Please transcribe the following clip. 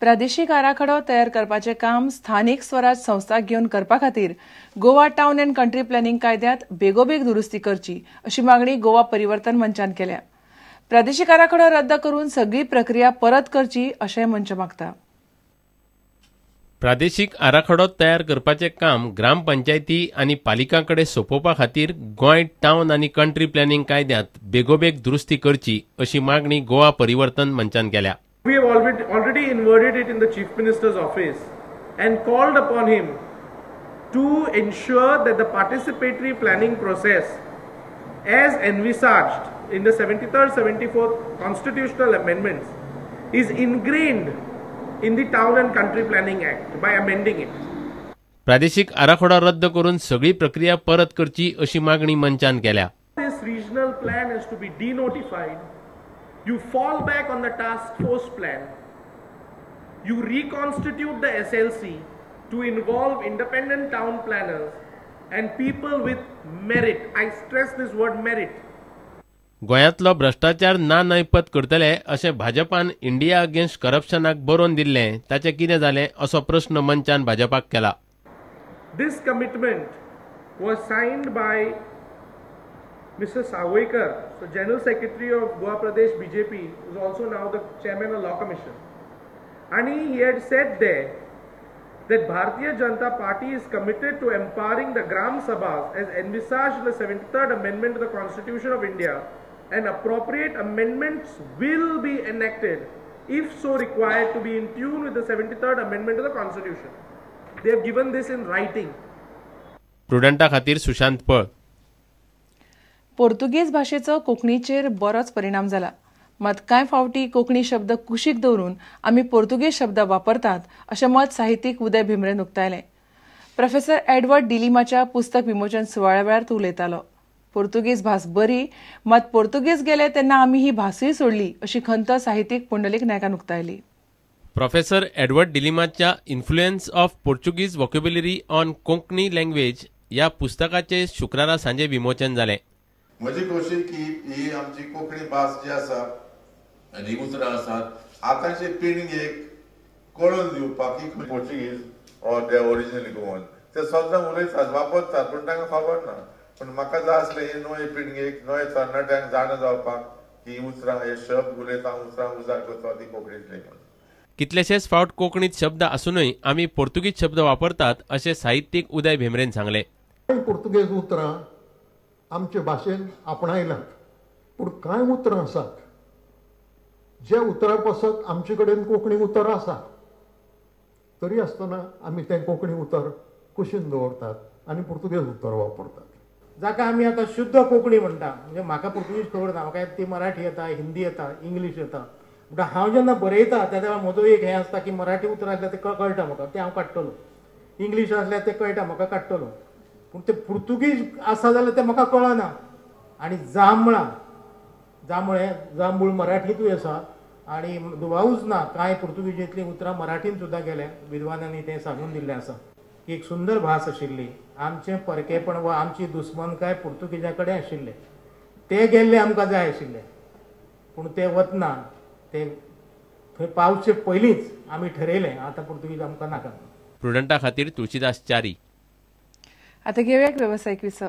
प्रादेशीक आराखडो तयार करपाचें काम स्थानीक स्वराज संस्था घेवन करपा खातीर Goa town and country planning कायद्यांत बेगोबेग दुरुस्ती करची अशी मागणी गोवा परिवर्तन मंचान केल्या। प्रादेशीक आराखडो रद्द करून सगळी प्रक्रिया परत करची अशें मंच मागता। प्रादेशीक आराखडो तयार करपाचें काम ग्रामपंचायती आनी पालिकांकडे सोपोवपा खातीर गोंय टावन आनी कंट्री प्लॅनिंग कायद्यांत बेगोबेग दुरुस्ती करची अशी मागणी गोवा परिवर्तन मंचान केल्या। We have already inverted it in the Chief Minister's office and called upon him to ensure that the participatory planning process as envisaged in the 73rd, 74th constitutional amendments is ingrained in the Town and Country Planning Act by amending it. प्रादेशीक आराखडो रद्द करून सगळी प्रक्रिया परत करची अशी मागणी मंचान केल्या। This regional plan is to be denotified. You fall back on the task force plan. You reconstitute the SLC to involve independent town planners and people with merit. I stress this word merit. गोंयांतलो भ्रष्टाचार ना नैपत करतले अशें भाजपान India against करप्शनाक बरोवन दिल्लें ताचें कितें जालें असो प्रश्न मंचान भाजपाक केला। This commitment was signed by Mr. Savoykar, so General Secretary of Goa Pradesh BJP, who is also now the Chairman of Law Commission. And he had said there that Bharatiya Janata Party is committed to empowering the Gram Sabhas as envisaged in the 73rd Amendment to the Constitution of India, and appropriate amendments will be enacted if so required to be in tune with the 73rd Amendment to the Constitution. They have given this in writing. प्रुडंटा खातीर सुशांत पळ। पोर्तुगीज भाषेचो कोंकणीचेर बरोच परिणाम जाला, मात कांय फावटी कोंकणी शब्द कुशीक दवरून आमी पोर्तुगीज शब्द वापरतात अशें मत साहित्यीक उदय भिमरेन उक्तायलें। प्रोफेसर एडवर्ड डिलिमाच्या पुस्तक विमोचन सुवाळ्या वेळार तो उलयतालो। पोर्तुगीज भास बरी, मात पोर्तुगीज गेले तेन्ना आमी ही भासूय सोडली अशी खंत साहित्यीक पुंडलीक नायकान उक्तायली। प्रोफेसर एडवर्ड डिलिमाच्या influence of Portuguese vocabulary on Konkani language ह्या पुस्तकाचे शुक्रारा सांजे विमोचन जालें। म्हजी खोशी की ही आमची कोंकणी भास जी आसा आनी उतरां आसात आतांचे पिळगेक कळून दिवपाक की पोर्तुगीज ऑर दे ओरिजिनली गोवन ते सद्दां उलयतात वापरतात पूण तांकां खबर ना। पूण म्हाका जाय आसलें हे नवे पिळगेक नवे तरणाट्यांक जाण जावपाक की उतरां हे शब्द उलयता उतरां उजार करता ती कोंकणींतली म्हणून। कितलेशेच फावट कोंकणीत शब्द आसूनय आमी पोर्तुगीज शब्द वापरतात अशें साहित्यीक उदय भिमरेन सांगलें। पोर्तुगेज उतरां आमचे भाशेन आपणायल्यात, पूण कांय उतरां आसात जे उतरां पासत आमचे कडेन कोंकणी उतर आसा, तरी आसतना आमी तें कोंकणी उतर कुशीन दवरतात आनी पुर्तुगेज उतर वापरतात, जाका आमी आतां शुद्ध कोंकणी म्हणटा। म्हणजे म्हाका पुर्तुगीज खबर ना, म्हाका ती मराठी येता, हिंदी येता, इंग्लीश येता, म्हणटा हांव जेन्ना बरयता तेन्ना म्हजो एक हें आसता की मराठी उतर आसल्यार तें कळटा म्हाका, तें हांव काडटलो, इंग्लीश आसल्यार तें कळटा म्हाका काडटलो, पूण ते पुर्तुगीज आसा जाल्यार तें म्हाका कळना। आनी जांबूळ मराठींतूय आसा आनी दुबावूच ना, कांय पुर्तुगीजींतलीं उतरां मराठीन सुद्दां गेल्या, विद्वानांनी तें सांगून दिल्लें आसा। एक सुंदर भास आशिल्ली, आमचें परकेपण वा आमची दुस्मनकाय पुर्तुगीजां कडेन आशिल्लें, ते गेल्ले आमकां जाय आशिल्ले, पूण ते वतना ते थंय पावचे पयलींच आमी ठरयलें आतां पुर्तुगीज आमकां नाका। प्रुडंटा खातीर तुळशीदास च्यारी। आता घेऊया एक व्यावसायिक विसव।